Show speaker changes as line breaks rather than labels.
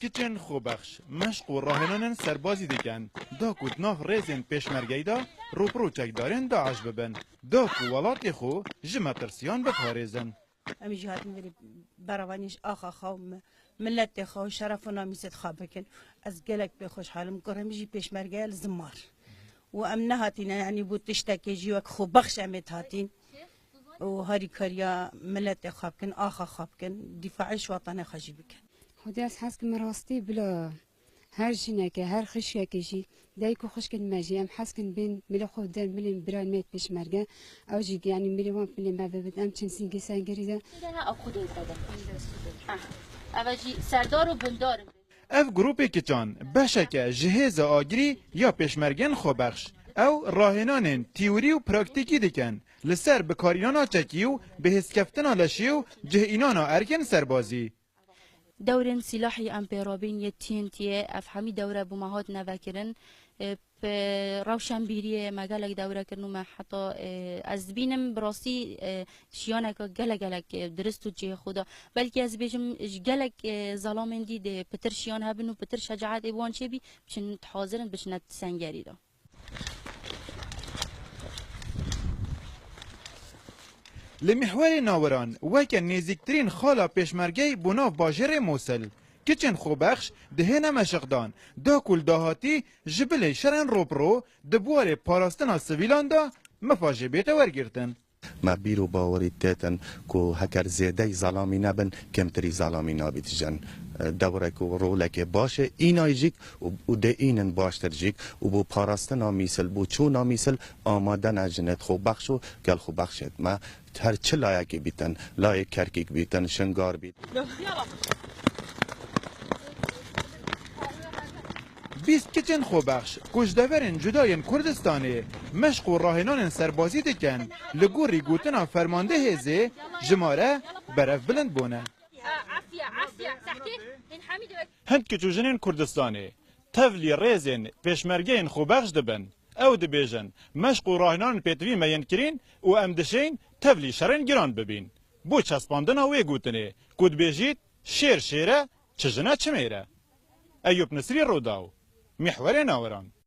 کچن خوبخش مشق و راهنان سربازی دیکن دا کود ناف ریزن پیشمرگی دا روپرو چکدارن داعش ببن دا کو ولاتی خو جمترسیان بپاريزن
امی جهات میری براوانیش آخا خواهم ملت خواهم شرف و نامیست خواه بکن از گلک به خوشحالم کرم جی پیشمرگی زمار و ام نهاتین یعنی بود تشتکی جی وک خوب بخش امت هاتین و هاری کریا ملت خواه بکن آخا خواه بکن دفاعش وطن خواهی بکن
خودی از حس که مراستی بلا هر جنه که هر خشیه که جی دایکو خوش کن ماجی ام حس کن بین ملی خود در ملی برای میت پیشمرگه او جی یعنی ملی وام ملی ما ببد ام چند سینگی سنگری ده
نه او خود این داده اوجی سردار و بندار
اف گروپی کچان بشکه جهاز آگری یا پیشمرگن خوبخش او راهنان تیوری و پراکتیکی دیکن لسر بکارینانا چکیو به هسکفتنا لشیو جهینانا ارکن سربازی
دورن سلاحی امپیرابین یه تینتیه افهمی دوره بومهات نوکرن روشن بیریه مگالک دوره کرنو ما حتی از بینم براسی شیانه که گلک درست و جه خدا بلکه از بیشم گلک ظلامن دید پتر شیان هبن و پتر شجاعت ایوان چه بی بشن حاضرن بشن سنگری دا
لمحور ناوران وکن نزیکترین خالا پیشمرگی بناف باجر موصل کچن خوبخش دهنه مشقدان دا کل داهاتی جبل شرن روپرو دبوار پاراستنا سویلان دا مفاجه بیت ورگرتن
ما بیرو باوری تیتن کو هکر زیده ظلامی نبن کمتری ظلامی نابید جن دوره کو رولک باشه اینای جیک و ده اینن باشتر جیک و بو پاراستنا میسل بو چونا میسل آمادن اجنت خوب بخشو گل خوب بخشد ما هر چه لایکی بیتن لایک کرکیک بیتن شنگار بیت
20 کچن خوبخش کشدورن جداین کردستانی مشق و راهنان سربازی دکن لگوری گوتنا فرمانده هزه جماره برف بلند بونه هند کچوجنین کردستانی تولی ریزن پیشمرگین خوبخش دبن او دبیجن مشق و راهنان پیتوی مین کرین و امدشین تولی شرن گران ببین بو چسباندن هاوی گوتنی کود بیجید شیر شیره چجنه چمیره ایوب نصری روداو محور ناوران